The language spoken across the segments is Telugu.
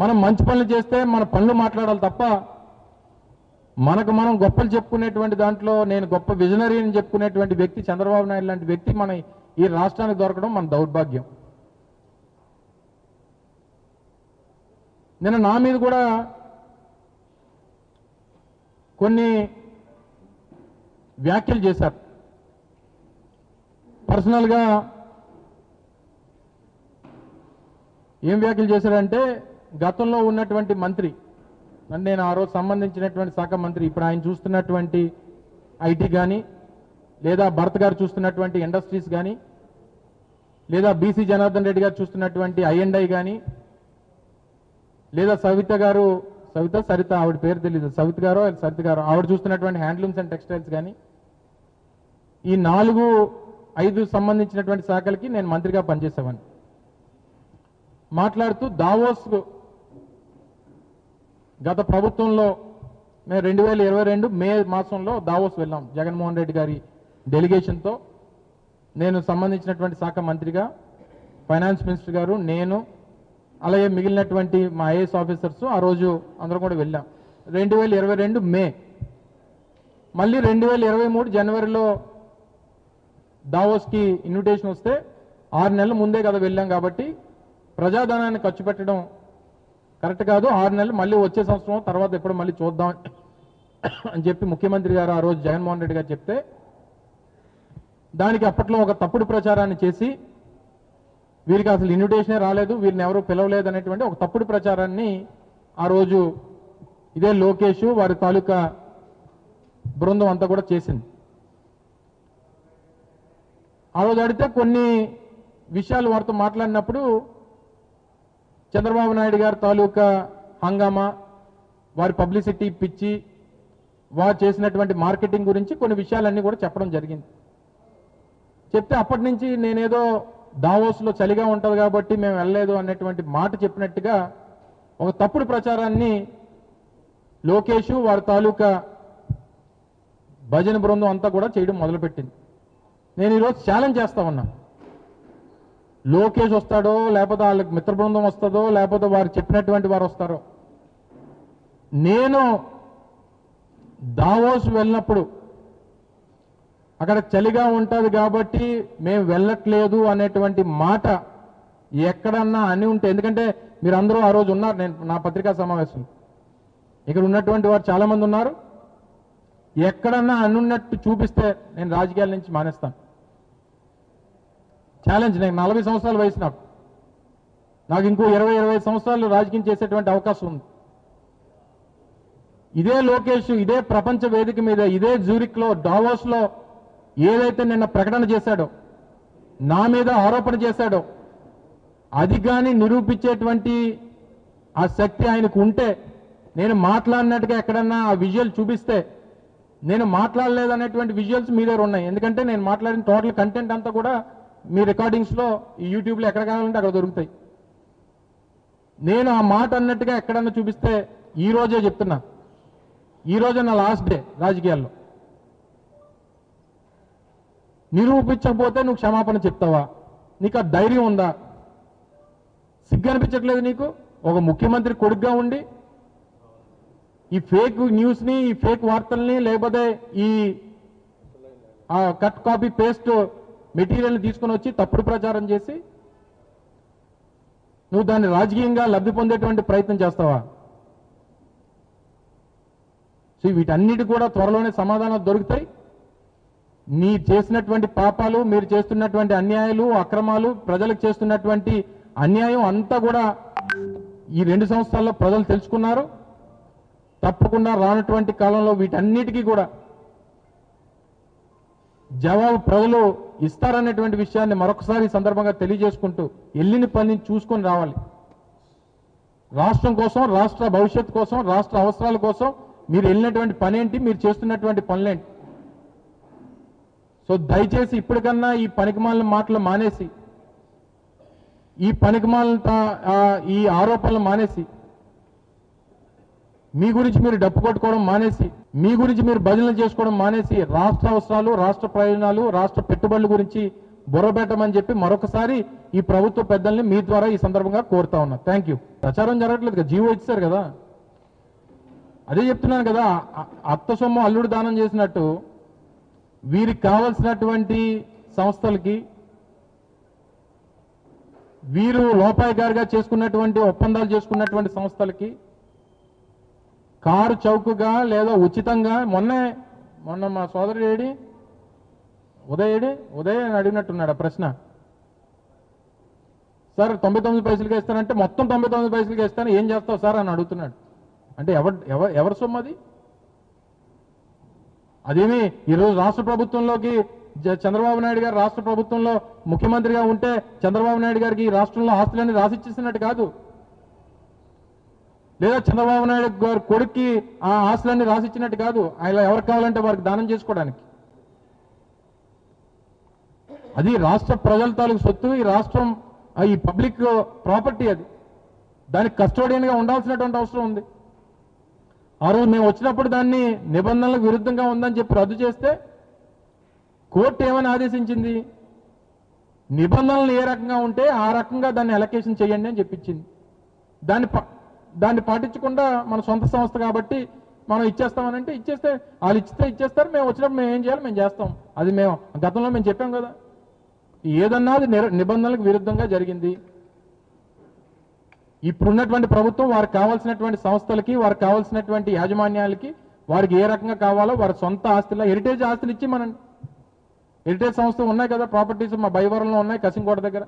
మనం మంచి పనులు చేస్తే మన పనులు మాట్లాడాలి తప్ప మనకు మనం గొప్పలు చెప్పుకునేటువంటి దాంట్లో నేను గొప్ప విజనరీ అని చెప్పుకునేటువంటి వ్యక్తి చంద్రబాబు నాయుడు లాంటి వ్యక్తి మన ఈ రాష్ట్రానికి దొరకడం మన దౌర్భాగ్యం. నిన్న నా మీద కూడా కొన్ని వ్యాఖ్యలు చేశారు. పర్సనల్గా ఏం వ్యాఖ్యలు చేశారంటే, గతంలో ఉన్నటువంటి మంత్రి, నేను ఆ రోజు సంబంధించినటువంటి శాఖ మంత్రి, ఇప్పుడు ఆయన చూస్తున్నటువంటి ఐటీ కానీ, లేదా భరత్ గారు చూస్తున్నటువంటి ఇండస్ట్రీస్ కానీ, లేదా బీసీ జనార్దన్ రెడ్డి గారు చూస్తున్నటువంటి ఐఎండ్ఐ కానీ, లేదా సరిత ఆవిడ పేరు తెలియదు, సవిత గారు ఆవిడ చూస్తున్నటువంటి హ్యాండ్లూమ్స్ అండ్ టెక్స్టైల్స్ కానీ, ఈ 4-5 సంబంధించినటువంటి శాఖలకి నేను మంత్రిగా పనిచేసేవాడిని. మాట్లాడుతూ దావోస్ గత ప్రభుత్వంలో మేము 2022 మే మాసంలో దావోస్ వెళ్ళాం జగన్మోహన్ రెడ్డి గారి డెలిగేషన్తో. నేను సంబంధించినటువంటి శాఖ మంత్రిగా, ఫైనాన్స్ మినిస్టర్ గారు, నేను, అలాగే మిగిలినటువంటి మా ఐఏఎస్ ఆఫీసర్స్ ఆ రోజు అందరం కూడా వెళ్ళాం. 2022 మే. మళ్ళీ 2023 జనవరిలో దావోస్కి ఇన్విటేషన్ వస్తే 6 నెలల ముందే కదా వెళ్ళాం, కాబట్టి ప్రజాధనాన్ని ఖర్చు పెట్టడం కరెక్ట్ కాదు, 6 నెలలు మళ్ళీ వచ్చే సంవత్సరం తర్వాత ఎప్పుడు మళ్ళీ చూద్దాం అని చెప్పి ముఖ్యమంత్రి గారు ఆ రోజు జగన్మోహన్ రెడ్డి గారు చెప్తే, దానికి అప్పట్లో ఒక తప్పుడు ప్రచారాన్ని చేసి వీరికి అసలు ఇన్విటేషనే రాలేదు, వీరిని ఎవరూ పిలవలేదు అనేటువంటి ఒక తప్పుడు ప్రచారాన్ని ఆ రోజు ఇదే లోకేష్ వారి తాలూకా బృందం అంతా కూడా చేసింది. ఆ రోజు అడిగితే కొన్ని విషయాలు వారితో మాట్లాడినప్పుడు చంద్రబాబు నాయుడు గారి తాలూకా హంగామా, వారి పబ్లిసిటీ పిచ్చి, వారు చేసినటువంటి మార్కెటింగ్ గురించి కొన్ని విషయాలన్నీ కూడా చెప్పడం జరిగింది. చెప్తే అప్పటి నుంచి నేనేదో దావోస్లో చలిగా ఉంటుంది కాబట్టి మేము వెళ్ళలేదు అనేటువంటి మాట చెప్పినట్టుగా ఒక తప్పుడు ప్రచారాన్ని లోకేష్ వారి తాలూకా భజన బృందం అంతా కూడా చేయడం మొదలుపెట్టింది. నేను ఈరోజు ఛాలెంజ్ చేస్తా ఉన్నా, లోకేష్ వస్తాడో లేకపోతే వాళ్ళకి మిత్ర బృందం వస్తుందో లేకపోతే వారు చెప్పినటువంటి వారు వస్తారో, నేను దావోస్ వెళ్ళినప్పుడు అక్కడ చలిగా ఉంటుంది కాబట్టి మేము వెళ్ళట్లేదు అనేటువంటి మాట ఎక్కడన్నా అని ఉంటే, ఎందుకంటే మీరు అందరూ ఆ రోజు ఉన్నారు, నేను నా పత్రికా సమావేశం ఇక్కడ ఉన్నటువంటి వారు చాలా మంది ఉన్నారు, ఎక్కడన్నా అనున్నట్టు చూపిస్తే నేను రాజకీయాల నుంచి మానేస్తాను. ఛాలెంజ్. నేను 40 సంవత్సరాల వయసు, నాకు ఇంకో 20-25 సంవత్సరాలు రాజకీయం చేసేటువంటి అవకాశం ఉంది. ఇదే లోకేష్ ఇదే ప్రపంచ వేదిక మీద ఇదే జ్యూరిక్లో డావోస్లో ఏదైతే నిన్న ప్రకటన చేశాడో, నా మీద ఆరోపణ చేశాడో, అది కానీ నిరూపించేటువంటి ఆ శక్తి ఆయనకు ఉంటే, నేను మాట్లాడినట్టుగా ఎక్కడన్నా ఆ విజువల్ చూపిస్తే, నేను మాట్లాడలేదనేటువంటి విజువల్స్ మీ దగ్గర ఉన్నాయి. ఎందుకంటే నేను మాట్లాడిన టోటల్ కంటెంట్ అంతా కూడా మీ రికార్డింగ్స్లో ఈ యూట్యూబ్లో ఎక్కడ కావాలంటే అక్కడ దొరుకుతాయి. నేను ఆ మాట అన్నట్టుగా ఎక్కడన్నా చూపిస్తే, ఈ రోజే చెప్తున్నా, ఈ రోజే నా లాస్ట్ డే రాజకీయాల్లో. నిరూపించకపోతే నువ్వు క్షమాపణ చెప్తావా? నీకు ఆ ధైర్యం ఉందా? సిగ్గు అనిపించట్లేదు నీకు? ఒక ముఖ్యమంత్రి కొడుకుగా ఉండి ఈ ఫేక్ న్యూస్ని, ఈ ఫేక్ వార్తల్ని, లేకపోతే ఈ కట్ కాపీ పేస్ట్ మెటీరియల్ని తీసుకుని వచ్చి తప్పుడు ప్రచారం చేసి నువ్వు దాన్ని రాజకీయంగా లబ్ధి పొందేటువంటి ప్రయత్నం చేస్తావా? సో వీటన్నిటి కూడా త్వరలోనే సమాధానాలు దొరుకుతాయి. మీరు చేసినటువంటి పాపాలు, మీరు చేస్తున్నటువంటి అన్యాయాలు, అక్రమాలు, ప్రజలకు చేస్తున్నటువంటి అన్యాయం అంతా కూడా ఈ 2 సంవత్సరాల్లో ప్రజలు తెలుసుకున్నారు. తప్పకుండా రానటువంటి కాలంలో వీటన్నిటికీ కూడా జవాబు ప్రజలు ఇస్తారనేటువంటి విషయాన్ని మరొకసారి సందర్భంగా తెలియజేసుకుంటూ, వెళ్ళిన పనిని చూసుకొని రావాలి. రాష్ట్రం కోసం, రాష్ట్ర భవిష్యత్తు కోసం, రాష్ట్ర అవసరాల కోసం మీరు వెళ్ళినటువంటి పనేంటి, మీరు చేస్తున్నటువంటి పనులేంటి? సో దయచేసి ఇప్పటికన్నా ఈ పనికిమాలిన మాటలు మానేసి, ఈ పనికిమాలిన ఈ ఆరోపణలు మానేసి, మీ గురించి మీరు డప్పు కొట్టుకోవడం మానేసి, మీ గురించి మీరు భజనలు చేసుకోవడం మానేసి, రాష్ట్ర అవసరాలు, రాష్ట్ర ప్రయోజనాలు, రాష్ట్ర పెట్టుబడుల గురించి బుర్రబెట్టమని చెప్పి మరొకసారి ఈ ప్రభుత్వ పెద్దల్ని మీ ద్వారా ఈ సందర్భంగా కోరుతా ఉన్నా. Thank you. ప్రచారం జరగట్లేదు కదా, జీవో ఇచ్చారు కదా, అదే చెప్తున్నాను కదా. అత్త సొమ్ము అల్లుడు దానం చేసినట్టు వీరికి కావాల్సినటువంటి సంస్థలకి, వీరు లోపాయికారిగా చేసుకున్నటువంటి ఒప్పందాలు చేసుకున్నటువంటి సంస్థలకి కారు చౌకగా లేదా ఉచితంగా మొన్న మా సోదరుడు ఉదయ్ అని అడిగినట్టున్నాడు ఆ ప్రశ్న. సార్ 99 పైసలకి ఇస్తానంటే మొత్తం 99 పైసలకి ఇస్తాను, ఏం చేస్తావు సార్ అని అడుగుతున్నాడు. అంటే ఎవరి సొమ్ము అది? అదేమి ఈరోజు రాష్ట్ర ప్రభుత్వంలోకి చంద్రబాబు నాయుడు గారు రాష్ట్ర ప్రభుత్వంలో ముఖ్యమంత్రిగా ఉంటే చంద్రబాబు నాయుడు గారికి ఈ రాష్ట్రంలో ఆస్తులన్నీ రాసిచ్చేసినట్టు కాదు, లేదా చంద్రబాబు నాయుడు గారి కొడుక్కి ఆ ఆస్తులన్నీ రాసిచ్చినట్టు కాదు. ఆయన ఎవరికి కావాలంటే వారికి దానం చేసుకోవడానికి. అది రాష్ట్ర ప్రజల తాలూకు సొత్తు, ఈ రాష్ట్రం ఈ పబ్లిక్ ప్రాపర్టీ, అది దానికి కస్టోడియన్గా ఉండాల్సినటువంటి అవసరం ఉంది. ఆ రోజు మేము వచ్చినప్పుడు దాన్ని నిబంధనలకు విరుద్ధంగా ఉందని చెప్పి రద్దు చేస్తే కోర్టు ఏమని ఆదేశించింది? నిబంధనలు ఏ రకంగా ఉంటే ఆ రకంగా దాన్ని అలొకేషన్ చేయండి అని చెప్పించింది. దాన్ని పాటించకుండా మన సొంత సంస్థ కాబట్టి మనం ఇచ్చేస్తామనంటే ఇచ్చేస్తే వాళ్ళు ఇచ్చేస్తారు, మేము వచ్చినప్పుడు మేము ఏం చేయాలి మేము చేస్తాం. అది మేము గతంలో మేము చెప్పాం కదా. ఏదన్నా అది నిబంధనలకు విరుద్ధంగా జరిగింది. ఇప్పుడున్నటువంటి ప్రభుత్వం వారికి కావాల్సినటువంటి సంస్థలకి, వారికి కావాల్సినటువంటి యాజమాన్యాలకి, వారికి ఏ రకంగా కావాలో వారి సొంత ఆస్తుల హెరిటేజ్ ఆస్తులు ఇచ్చి హెరిటేజ్ సంస్థలు ఉన్నాయి కదా, ప్రాపర్టీస్ మా బైవరంలో ఉన్నాయి, కసింకోట దగ్గర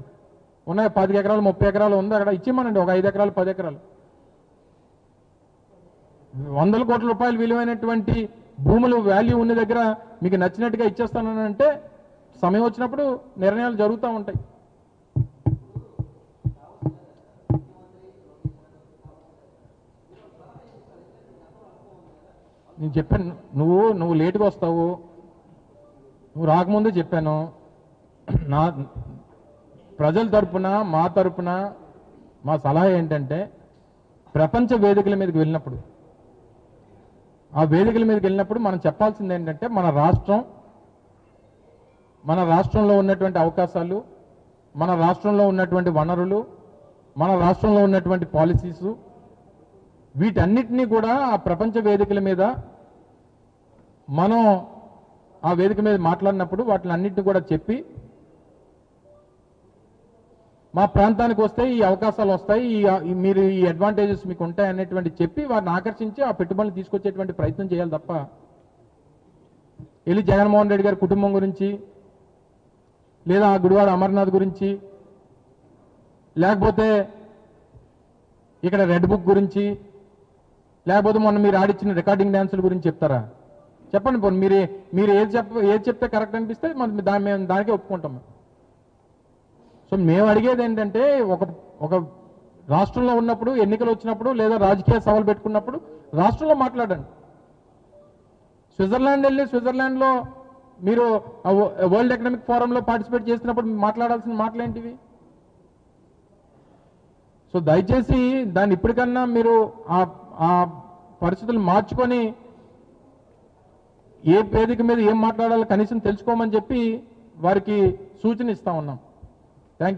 ఉన్నాయి, 10 ఎకరాలు 30 ఎకరాలు ఉంది, అక్కడ ఇచ్చిమనండి. ఒక 5 ఎకరాలు 10 ఎకరాలు 100 కోట్ల రూపాయలు విలువైనటువంటి భూములు వాల్యూ ఉన్న దగ్గర మీకు నచ్చినట్టుగా ఇచ్చేస్తానని అంటే సమయం వచ్చినప్పుడు నిర్ణయాలు జరుగుతూ ఉంటాయి. నేను చెప్పాను, నువ్వు లేటుగా వస్తావు, నువ్వు రాకముందే చెప్పాను. నా ప్రజల తరపున మా తరపున మా సలహా ఏంటంటే, ప్రపంచ వేదికల మీదకి వెళ్ళినప్పుడు ఆ వేదికల మీదకి వెళ్ళినప్పుడు మనం చెప్పాల్సింది ఏంటంటే, మన రాష్ట్రంలో ఉన్నటువంటి అవకాశాలు, మన రాష్ట్రంలో ఉన్నటువంటి వనరులు, మన రాష్ట్రంలో ఉన్నటువంటి పాలసీసు, వీటన్నిటినీ కూడా ఆ ప్రపంచ వేదికల మీద మనం ఆ వేదిక మీద మాట్లాడినప్పుడు వాటిని అన్నింటినీ కూడా చెప్పి, మా ప్రాంతానికి వస్తే ఈ అవకాశాలు వస్తాయి, మీరు ఈ అడ్వాంటేజెస్ మీకు ఉంటాయి అనేటువంటి చెప్పి వారిని ఆకర్షించి ఆ పెట్టుబడులు తీసుకొచ్చేటువంటి ప్రయత్నం చేయాలి తప్ప వెళ్ళి జగన్మోహన్ రెడ్డి గారి కుటుంబం గురించి, లేదా ఆ గుడివాడ అమర్నాథ్ గురించి, లేకపోతే ఇక్కడ రెడ్ బుక్ గురించి, లేకపోతే మొన్న మీరు ఆడిచ్చిన రికార్డింగ్ డ్యాన్సుల గురించి చెప్తారా? చెప్పండి. పోనీ మీరు ఏది చెప్తే కరెక్ట్ అనిపిస్తే మేము దానికే ఒప్పుకుంటాం. సో మేము అడిగేది ఏంటంటే, ఒక రాష్ట్రంలో ఉన్నప్పుడు, ఎన్నికలు వచ్చినప్పుడు, లేదా రాజకీయ సవాలు పెట్టుకున్నప్పుడు రాష్ట్రంలో మాట్లాడండి. స్విట్జర్లాండ్ వెళ్ళి స్విట్జర్లాండ్లో మీరు వరల్డ్ ఎకనామిక్ ఫోరంలో పార్టిసిపేట్ చేసినప్పుడు మాట్లాడాల్సిన మాటలేంటివి? సో దయచేసి దాన్ని ఇప్పటికన్నా మీరు ఆ పరిస్థితులు మార్చుకొని ఏ వేదిక మీద ఏం మాట్లాడాలో కనీసం తెలుసుకోమని చెప్పి వారికి సూచన ఇస్తా ఉన్నాం. Thank you.